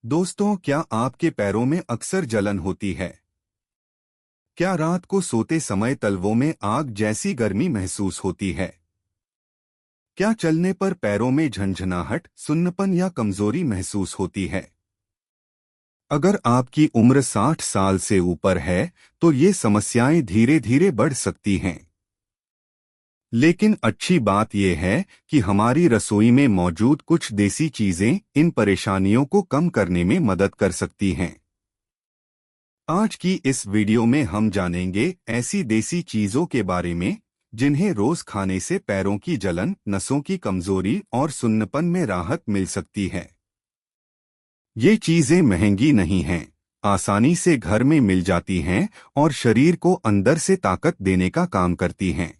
दोस्तों, क्या आपके पैरों में अक्सर जलन होती है? क्या रात को सोते समय तलवों में आग जैसी गर्मी महसूस होती है? क्या चलने पर पैरों में झंझनाहट, सुन्नपन या कमजोरी महसूस होती है? अगर आपकी उम्र 60 साल से ऊपर है, तो ये समस्याएं धीरे धीरे बढ़ सकती हैं। लेकिन अच्छी बात यह है कि हमारी रसोई में मौजूद कुछ देसी चीजें इन परेशानियों को कम करने में मदद कर सकती हैं। आज की इस वीडियो में हम जानेंगे ऐसी देसी चीजों के बारे में जिन्हें रोज खाने से पैरों की जलन, नसों की कमजोरी और सुन्नपन में राहत मिल सकती है। ये चीजें महंगी नहीं हैं, आसानी से घर में मिल जाती हैं और शरीर को अंदर से ताकत देने का काम करती हैं।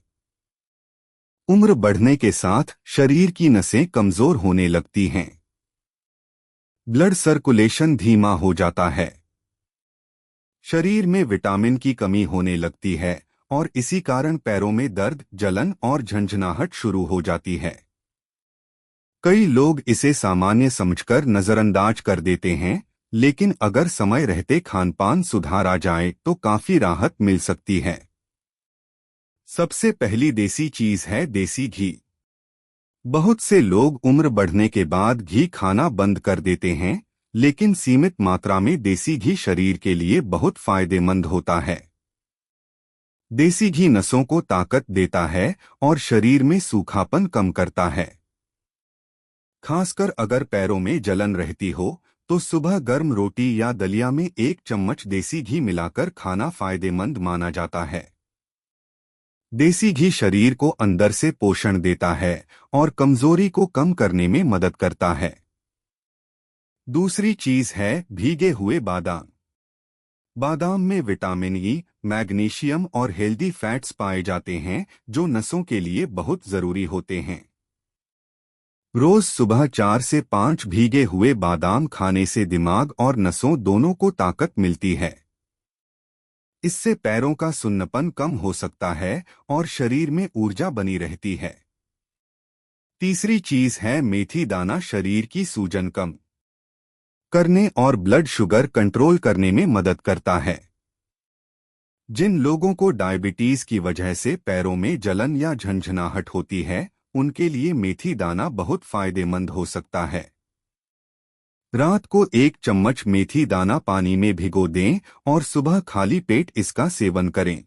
उम्र बढ़ने के साथ शरीर की नसें कमजोर होने लगती हैं। ब्लड सर्कुलेशन धीमा हो जाता है। शरीर में विटामिन की कमी होने लगती है और इसी कारण पैरों में दर्द, जलन और झंझनाहट शुरू हो जाती है। कई लोग इसे सामान्य समझकर नजरअंदाज कर देते हैं, लेकिन अगर समय रहते खानपान सुधार आ जाए तो काफी राहत मिल सकती है। सबसे पहली देसी चीज है देसी घी। बहुत से लोग उम्र बढ़ने के बाद घी खाना बंद कर देते हैं, लेकिन सीमित मात्रा में देसी घी शरीर के लिए बहुत फायदेमंद होता है। देसी घी नसों को ताकत देता है और शरीर में सूखापन कम करता है। खासकर अगर पैरों में जलन रहती हो, तो सुबह गर्म रोटी या दलिया में 1 चम्मच देसी घी मिलाकर खाना फायदेमंद माना जाता है। देसी घी शरीर को अंदर से पोषण देता है और कमजोरी को कम करने में मदद करता है। दूसरी चीज है भीगे हुए बादाम। बादाम में विटामिन ई, मैग्नीशियम और हेल्दी फैट्स पाए जाते हैं, जो नसों के लिए बहुत जरूरी होते हैं। रोज सुबह 4 से 5 भीगे हुए बादाम खाने से दिमाग और नसों दोनों को ताकत मिलती है। इससे पैरों का सुन्नपन कम हो सकता है और शरीर में ऊर्जा बनी रहती है। तीसरी चीज है मेथी दाना। शरीर की सूजन कम करने और ब्लड शुगर कंट्रोल करने में मदद करता है। जिन लोगों को डायबिटीज की वजह से पैरों में जलन या झंझनाहट होती है, उनके लिए मेथी दाना बहुत फायदेमंद हो सकता है। रात को 1 चम्मच मेथी दाना पानी में भिगो दें और सुबह खाली पेट इसका सेवन करें।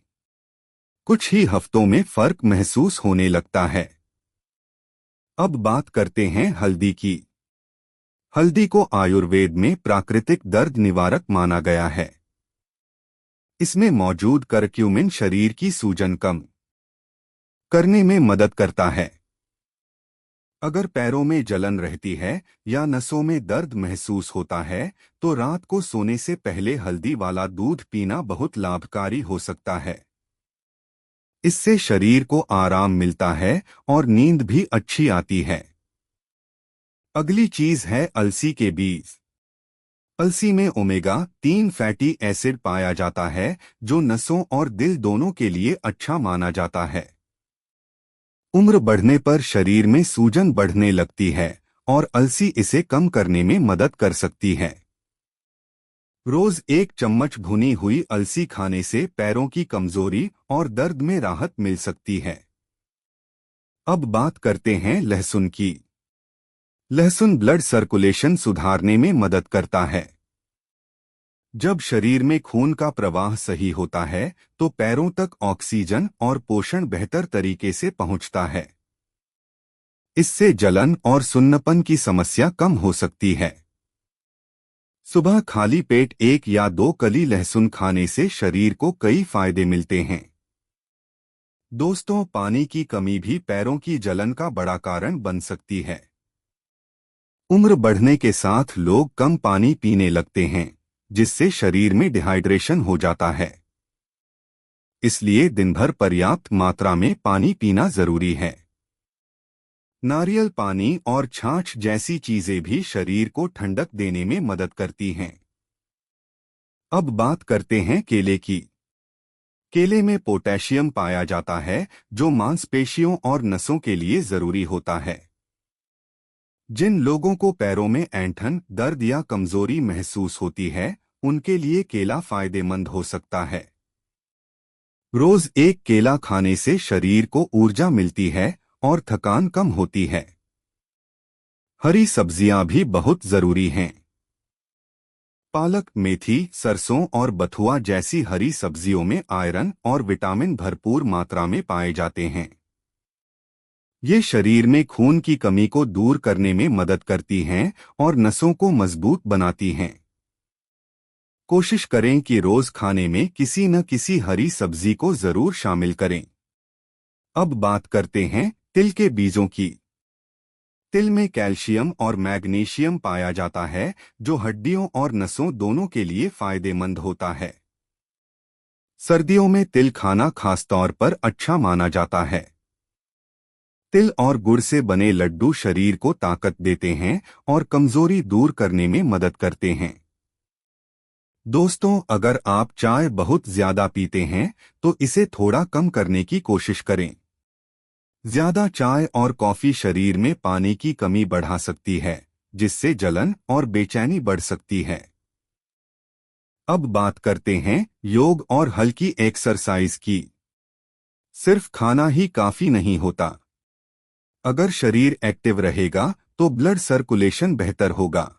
कुछ ही हफ्तों में फर्क महसूस होने लगता है। अब बात करते हैं हल्दी की। हल्दी को आयुर्वेद में प्राकृतिक दर्द निवारक माना गया है। इसमें मौजूद करक्यूमिन शरीर की सूजन कम करने में मदद करता है। अगर पैरों में जलन रहती है या नसों में दर्द महसूस होता है, तो रात को सोने से पहले हल्दी वाला दूध पीना बहुत लाभकारी हो सकता है। इससे शरीर को आराम मिलता है और नींद भी अच्छी आती है। अगली चीज है अलसी के बीज। अलसी में ओमेगा 3 फैटी एसिड पाया जाता है, जो नसों और दिल दोनों के लिए अच्छा माना जाता है। उम्र बढ़ने पर शरीर में सूजन बढ़ने लगती है और अलसी इसे कम करने में मदद कर सकती है। रोज 1 चम्मच भुनी हुई अलसी खाने से पैरों की कमजोरी और दर्द में राहत मिल सकती है। अब बात करते हैं लहसुन की। लहसुन ब्लड सर्कुलेशन सुधारने में मदद करता है। जब शरीर में खून का प्रवाह सही होता है, तो पैरों तक ऑक्सीजन और पोषण बेहतर तरीके से पहुंचता है। इससे जलन और सुन्नपन की समस्या कम हो सकती है। सुबह खाली पेट 1 या 2 कली लहसुन खाने से शरीर को कई फायदे मिलते हैं। दोस्तों, पानी की कमी भी पैरों की जलन का बड़ा कारण बन सकती है। उम्र बढ़ने के साथ लोग कम पानी पीने लगते हैं, जिससे शरीर में डिहाइड्रेशन हो जाता है। इसलिए दिन भर पर्याप्त मात्रा में पानी पीना जरूरी है। नारियल पानी और छाछ जैसी चीजें भी शरीर को ठंडक देने में मदद करती हैं। अब बात करते हैं केले की। केले में पोटेशियम पाया जाता है, जो मांसपेशियों और नसों के लिए जरूरी होता है। जिन लोगों को पैरों में ऐंठन, दर्द या कमजोरी महसूस होती है, उनके लिए केला फायदेमंद हो सकता है। रोज एक केला खाने से शरीर को ऊर्जा मिलती है और थकान कम होती है। हरी सब्जियां भी बहुत जरूरी हैं। पालक, मेथी, सरसों और बथुआ जैसी हरी सब्जियों में आयरन और विटामिन भरपूर मात्रा में पाए जाते हैं। ये शरीर में खून की कमी को दूर करने में मदद करती हैं और नसों को मजबूत बनाती हैं। कोशिश करें कि रोज खाने में किसी न किसी हरी सब्जी को जरूर शामिल करें। अब बात करते हैं तिल के बीजों की। तिल में कैल्शियम और मैग्नीशियम पाया जाता है, जो हड्डियों और नसों दोनों के लिए फायदेमंद होता है। सर्दियों में तिल खाना खासतौर पर अच्छा माना जाता है। तिल और गुड़ से बने लड्डू शरीर को ताकत देते हैं और कमजोरी दूर करने में मदद करते हैं। दोस्तों, अगर आप चाय बहुत ज्यादा पीते हैं तो इसे थोड़ा कम करने की कोशिश करें। ज्यादा चाय और कॉफी शरीर में पानी की कमी बढ़ा सकती है, जिससे जलन और बेचैनी बढ़ सकती है। अब बात करते हैं योग और हल्की एक्सरसाइज की। सिर्फ खाना ही काफी नहीं होता। अगर शरीर एक्टिव रहेगा तो ब्लड सर्कुलेशन बेहतर होगा।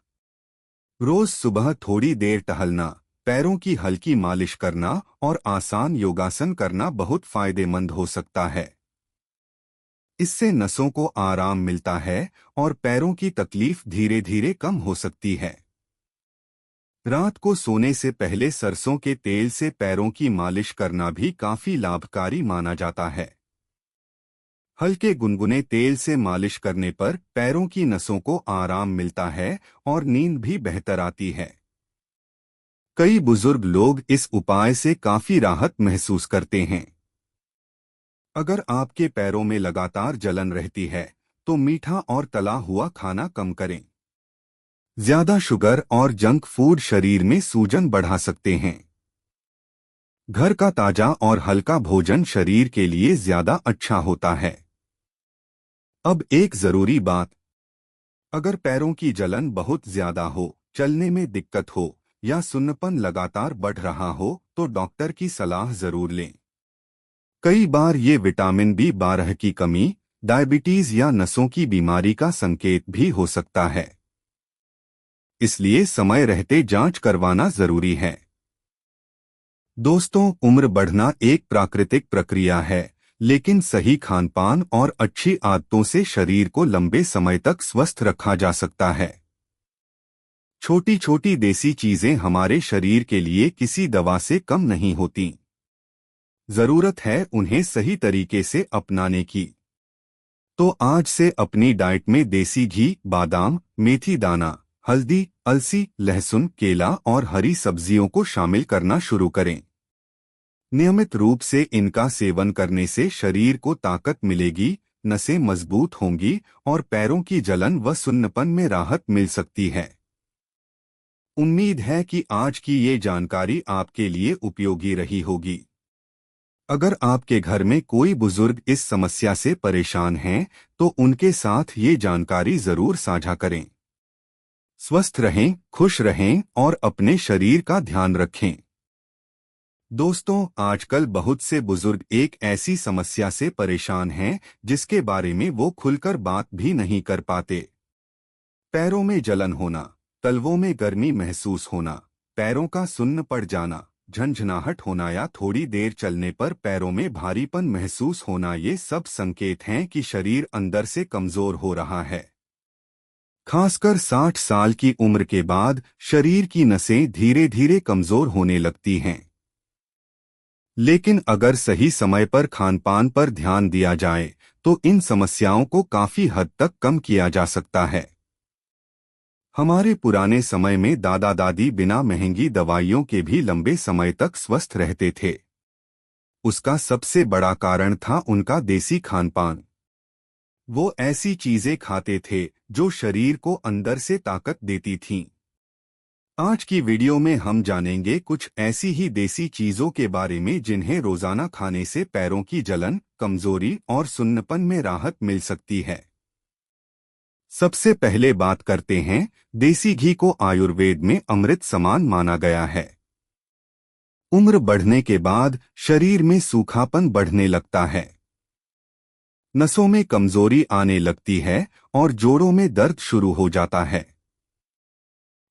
रोज सुबह थोड़ी देर टहलना, पैरों की हल्की मालिश करना और आसान योगासन करना बहुत फायदेमंद हो सकता है। इससे नसों को आराम मिलता है और पैरों की तकलीफ धीरे धीरे कम हो सकती है। रात को सोने से पहले सरसों के तेल से पैरों की मालिश करना भी काफी लाभकारी माना जाता है। हल्के गुनगुने तेल से मालिश करने पर पैरों की नसों को आराम मिलता है और नींद भी बेहतर आती है। कई बुजुर्ग लोग इस उपाय से काफी राहत महसूस करते हैं। अगर आपके पैरों में लगातार जलन रहती है तो मीठा और तला हुआ खाना कम करें। ज्यादा शुगर और जंक फूड शरीर में सूजन बढ़ा सकते हैं। घर का ताजा और हल्का भोजन शरीर के लिए ज्यादा अच्छा होता है। अब एक जरूरी बात, अगर पैरों की जलन बहुत ज्यादा हो, चलने में दिक्कत हो या सुन्नपन लगातार बढ़ रहा हो तो डॉक्टर की सलाह जरूर लें। कई बार ये विटामिन B12 की कमी, डायबिटीज या नसों की बीमारी का संकेत भी हो सकता है। इसलिए समय रहते जांच करवाना जरूरी है। दोस्तों, उम्र बढ़ना एक प्राकृतिक प्रक्रिया है, लेकिन सही खानपान और अच्छी आदतों से शरीर को लंबे समय तक स्वस्थ रखा जा सकता है। छोटी छोटी देसी चीजें हमारे शरीर के लिए किसी दवा से कम नहीं होती। जरूरत है उन्हें सही तरीके से अपनाने की। तो आज से अपनी डाइट में देसी घी, बादाम, मेथी दाना, हल्दी, अलसी, लहसुन, केला और हरी सब्जियों को शामिल करना शुरू करें। नियमित रूप से इनका सेवन करने से शरीर को ताकत मिलेगी, नसें मजबूत होंगी और पैरों की जलन व सुन्नपन में राहत मिल सकती है। उम्मीद है कि आज की ये जानकारी आपके लिए उपयोगी रही होगी। अगर आपके घर में कोई बुजुर्ग इस समस्या से परेशान हैं, तो उनके साथ ये जानकारी जरूर साझा करें। स्वस्थ रहें, खुश रहें और अपने शरीर का ध्यान रखें। दोस्तों, आजकल बहुत से बुजुर्ग एक ऐसी समस्या से परेशान हैं जिसके बारे में वो खुलकर बात भी नहीं कर पाते। पैरों में जलन होना, तलवों में गर्मी महसूस होना, पैरों का सुन्न पड़ जाना, झंझनाहट होना या थोड़ी देर चलने पर पैरों में भारीपन महसूस होना, ये सब संकेत हैं कि शरीर अंदर से कमजोर हो रहा है। खासकर 60 साल की उम्र के बाद शरीर की नसें धीरे धीरे कमजोर होने लगती हैं। लेकिन अगर सही समय पर खानपान पर ध्यान दिया जाए तो इन समस्याओं को काफी हद तक कम किया जा सकता है। हमारे पुराने समय में दादा दादी बिना महंगी दवाइयों के भी लंबे समय तक स्वस्थ रहते थे। उसका सबसे बड़ा कारण था उनका देसी खानपान। वो ऐसी चीजें खाते थे जो शरीर को अंदर से ताकत देती थीं। आज की वीडियो में हम जानेंगे कुछ ऐसी ही देसी चीजों के बारे में जिन्हें रोजाना खाने से पैरों की जलन, कमजोरी और सुन्नपन में राहत मिल सकती है। सबसे पहले बात करते हैं, देसी घी को आयुर्वेद में अमृत समान माना गया है। उम्र बढ़ने के बाद शरीर में सूखापन बढ़ने लगता है, नसों में कमजोरी आने लगती है और जोड़ों में दर्द शुरू हो जाता है।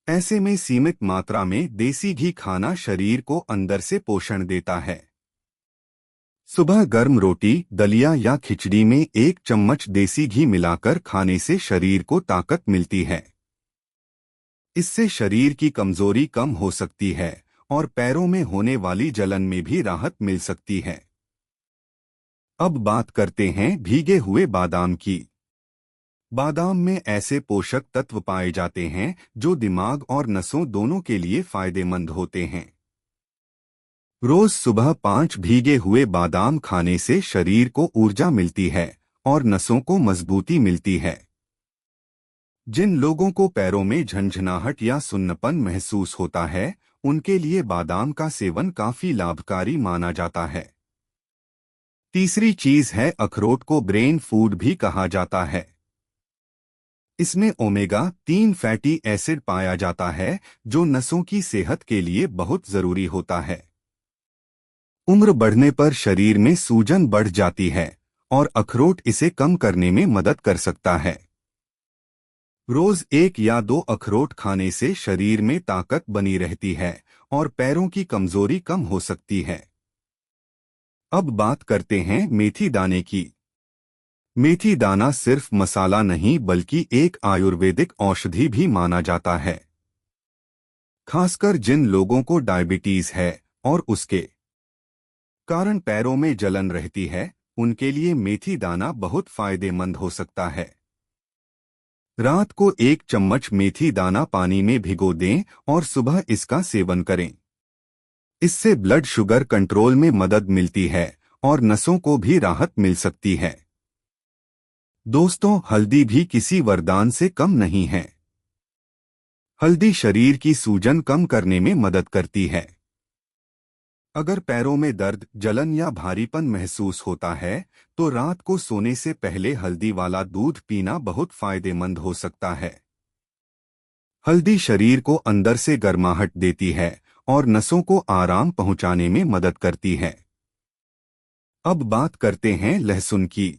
ऐसे में सीमित मात्रा में देसी घी खाना शरीर को अंदर से पोषण देता है। सुबह गर्म रोटी, दलिया या खिचड़ी में 1 चम्मच देसी घी मिलाकर खाने से शरीर को ताकत मिलती है। इससे शरीर की कमजोरी कम हो सकती है और पैरों में होने वाली जलन में भी राहत मिल सकती है। अब बात करते हैं भीगे हुए बादाम की। बादाम में ऐसे पोषक तत्व पाए जाते हैं जो दिमाग और नसों दोनों के लिए फायदेमंद होते हैं। रोज सुबह 5 भीगे हुए बादाम खाने से शरीर को ऊर्जा मिलती है और नसों को मजबूती मिलती है। जिन लोगों को पैरों में झंझनाहट या सुन्नपन महसूस होता है, उनके लिए बादाम का सेवन काफी लाभकारी माना जाता है। तीसरी चीज है, अखरोट को ब्रेन फूड भी कहा जाता है। इसमें ओमेगा 3 फैटी एसिड पाया जाता है जो नसों की सेहत के लिए बहुत जरूरी होता है। उम्र बढ़ने पर शरीर में सूजन बढ़ जाती है और अखरोट इसे कम करने में मदद कर सकता है। रोज 1 या 2 अखरोट खाने से शरीर में ताकत बनी रहती है और पैरों की कमजोरी कम हो सकती है। अब बात करते हैं मेथी दाने की। मेथी दाना सिर्फ मसाला नहीं बल्कि एक आयुर्वेदिक औषधि भी माना जाता है। खासकर जिन लोगों को डायबिटीज है और उसके कारण पैरों में जलन रहती है, उनके लिए मेथी दाना बहुत फायदेमंद हो सकता है। रात को 1 चम्मच मेथी दाना पानी में भिगो दें और सुबह इसका सेवन करें। इससे ब्लड शुगर कंट्रोल में मदद मिलती है और नसों को भी राहत मिल सकती है। दोस्तों, हल्दी भी किसी वरदान से कम नहीं है। हल्दी शरीर की सूजन कम करने में मदद करती है। अगर पैरों में दर्द, जलन या भारीपन महसूस होता है, तो रात को सोने से पहले हल्दी वाला दूध पीना बहुत फायदेमंद हो सकता है। हल्दी शरीर को अंदर से गर्माहट देती है और नसों को आराम पहुंचाने में मदद करती है। अब बात करते हैं लहसुन की।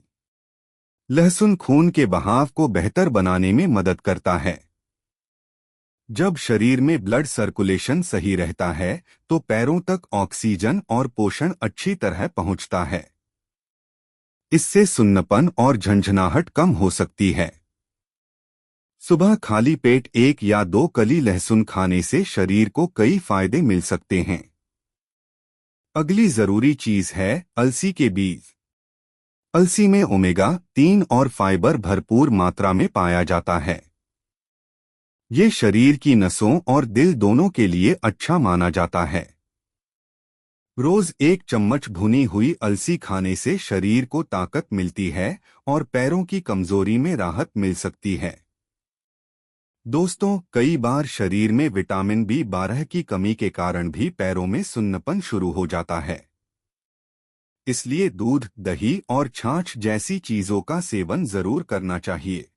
लहसुन खून के बहाव को बेहतर बनाने में मदद करता है। जब शरीर में ब्लड सर्कुलेशन सही रहता है, तो पैरों तक ऑक्सीजन और पोषण अच्छी तरह पहुंचता है। इससे सुन्नपन और झंझनाहट कम हो सकती है। सुबह खाली पेट 1 या 2 कली लहसुन खाने से शरीर को कई फायदे मिल सकते हैं। अगली जरूरी चीज है अलसी के बीज। अलसी में ओमेगा 3 और फाइबर भरपूर मात्रा में पाया जाता है। ये शरीर की नसों और दिल दोनों के लिए अच्छा माना जाता है। रोज 1 चम्मच भुनी हुई अलसी खाने से शरीर को ताकत मिलती है और पैरों की कमजोरी में राहत मिल सकती है। दोस्तों, कई बार शरीर में विटामिन B12 की कमी के कारण भी पैरों में सुन्नपन शुरू हो जाता है। इसलिए दूध, दही और छाछ जैसी चीजों का सेवन जरूर करना चाहिए।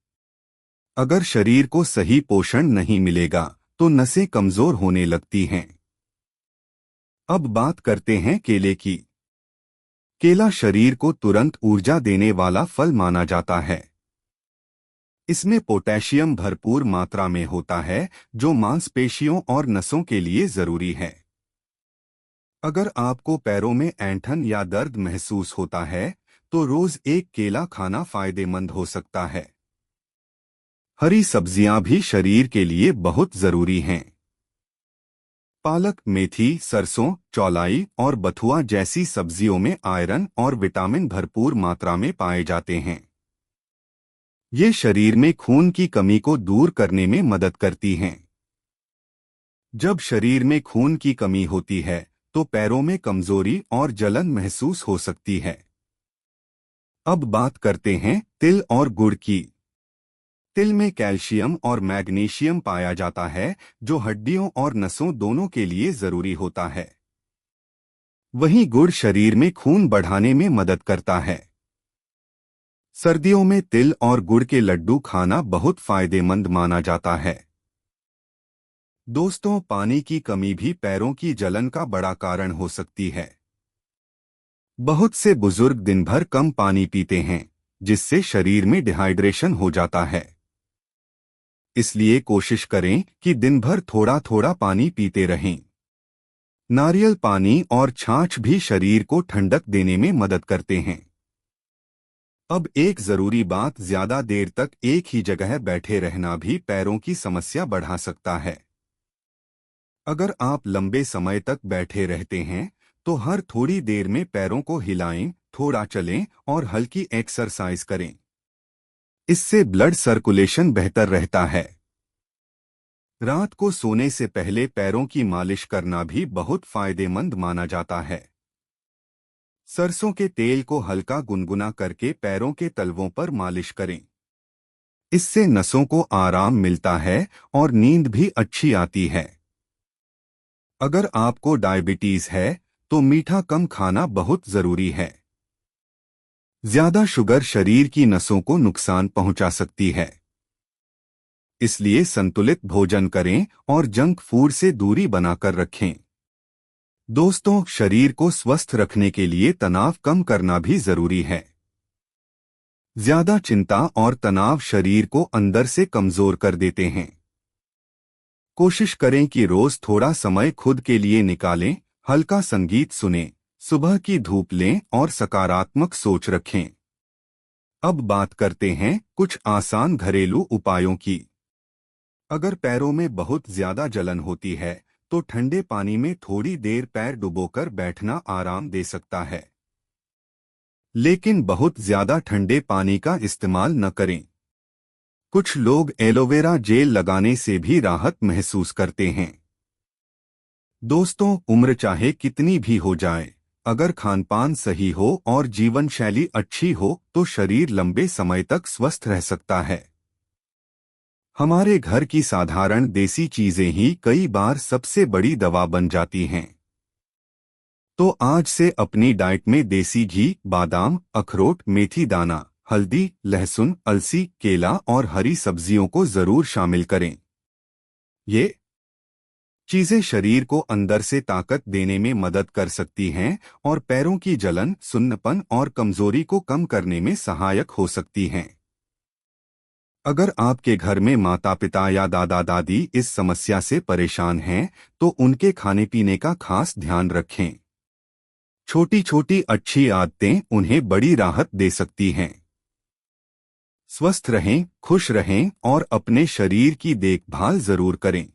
अगर शरीर को सही पोषण नहीं मिलेगा तो नसें कमजोर होने लगती हैं। अब बात करते हैं केले की। केला शरीर को तुरंत ऊर्जा देने वाला फल माना जाता है। इसमें पोटेशियम भरपूर मात्रा में होता है जो मांसपेशियों और नसों के लिए जरूरी है। अगर आपको पैरों में ऐंठन या दर्द महसूस होता है, तो रोज 1 केला खाना फायदेमंद हो सकता है। हरी सब्जियां भी शरीर के लिए बहुत जरूरी हैं। पालक, मेथी, सरसों, चौलाई और बथुआ जैसी सब्जियों में आयरन और विटामिन भरपूर मात्रा में पाए जाते हैं। ये शरीर में खून की कमी को दूर करने में मदद करती हैं। जब शरीर में खून की कमी होती है, तो पैरों में कमजोरी और जलन महसूस हो सकती है। अब बात करते हैं तिल और गुड़ की। तिल में कैल्शियम और मैग्नीशियम पाया जाता है जो हड्डियों और नसों दोनों के लिए जरूरी होता है। वहीं गुड़ शरीर में खून बढ़ाने में मदद करता है। सर्दियों में तिल और गुड़ के लड्डू खाना बहुत फायदेमंद माना जाता है। दोस्तों, पानी की कमी भी पैरों की जलन का बड़ा कारण हो सकती है। बहुत से बुजुर्ग दिन भर कम पानी पीते हैं, जिससे शरीर में डिहाइड्रेशन हो जाता है। इसलिए कोशिश करें कि दिन भर थोड़ा थोड़ा पानी पीते रहें। नारियल पानी और छाछ भी शरीर को ठंडक देने में मदद करते हैं। अब एक जरूरी बात, ज्यादा देर तक एक ही जगह बैठे रहना भी पैरों की समस्या बढ़ा सकता है। अगर आप लंबे समय तक बैठे रहते हैं, तो हर थोड़ी देर में पैरों को हिलाएं, थोड़ा चलें और हल्की एक्सरसाइज करें। इससे ब्लड सर्कुलेशन बेहतर रहता है। रात को सोने से पहले पैरों की मालिश करना भी बहुत फायदेमंद माना जाता है। सरसों के तेल को हल्का गुनगुना करके पैरों के तलवों पर मालिश करें। इससे नसों को आराम मिलता है और नींद भी अच्छी आती है। अगर आपको डायबिटीज है, तो मीठा कम खाना बहुत जरूरी है। ज्यादा शुगर शरीर की नसों को नुकसान पहुंचा सकती है। इसलिए संतुलित भोजन करें और जंक फूड से दूरी बनाकर रखें। दोस्तों, शरीर को स्वस्थ रखने के लिए तनाव कम करना भी जरूरी है। ज्यादा चिंता और तनाव शरीर को अंदर से कमजोर कर देते हैं। कोशिश करें कि रोज थोड़ा समय खुद के लिए निकालें, हल्का संगीत सुनें, सुबह की धूप लें और सकारात्मक सोच रखें। अब बात करते हैं कुछ आसान घरेलू उपायों की। अगर पैरों में बहुत ज्यादा जलन होती है, तो ठंडे पानी में थोड़ी देर पैर डुबोकर बैठना आराम दे सकता है। लेकिन बहुत ज्यादा ठंडे पानी का इस्तेमाल न करें। कुछ लोग एलोवेरा जेल लगाने से भी राहत महसूस करते हैं। दोस्तों, उम्र चाहे कितनी भी हो जाए, अगर खानपान सही हो और जीवन शैली अच्छी हो, तो शरीर लंबे समय तक स्वस्थ रह सकता है। हमारे घर की साधारण देसी चीजें ही कई बार सबसे बड़ी दवा बन जाती हैं। तो आज से अपनी डाइट में देसी घी, बादाम, अखरोट, मेथी दाना, हल्दी, लहसुन, अलसी, केला और हरी सब्जियों को जरूर शामिल करें। ये चीजें शरीर को अंदर से ताकत देने में मदद कर सकती हैं और पैरों की जलन, सुन्नपन और कमजोरी को कम करने में सहायक हो सकती हैं। अगर आपके घर में माता पिता या दादा दादी इस समस्या से परेशान हैं, तो उनके खाने पीने का खास ध्यान रखें। छोटी छोटी अच्छी आदतें उन्हें बड़ी राहत दे सकती हैं। स्वस्थ रहें, खुश रहें और अपने शरीर की देखभाल जरूर करें।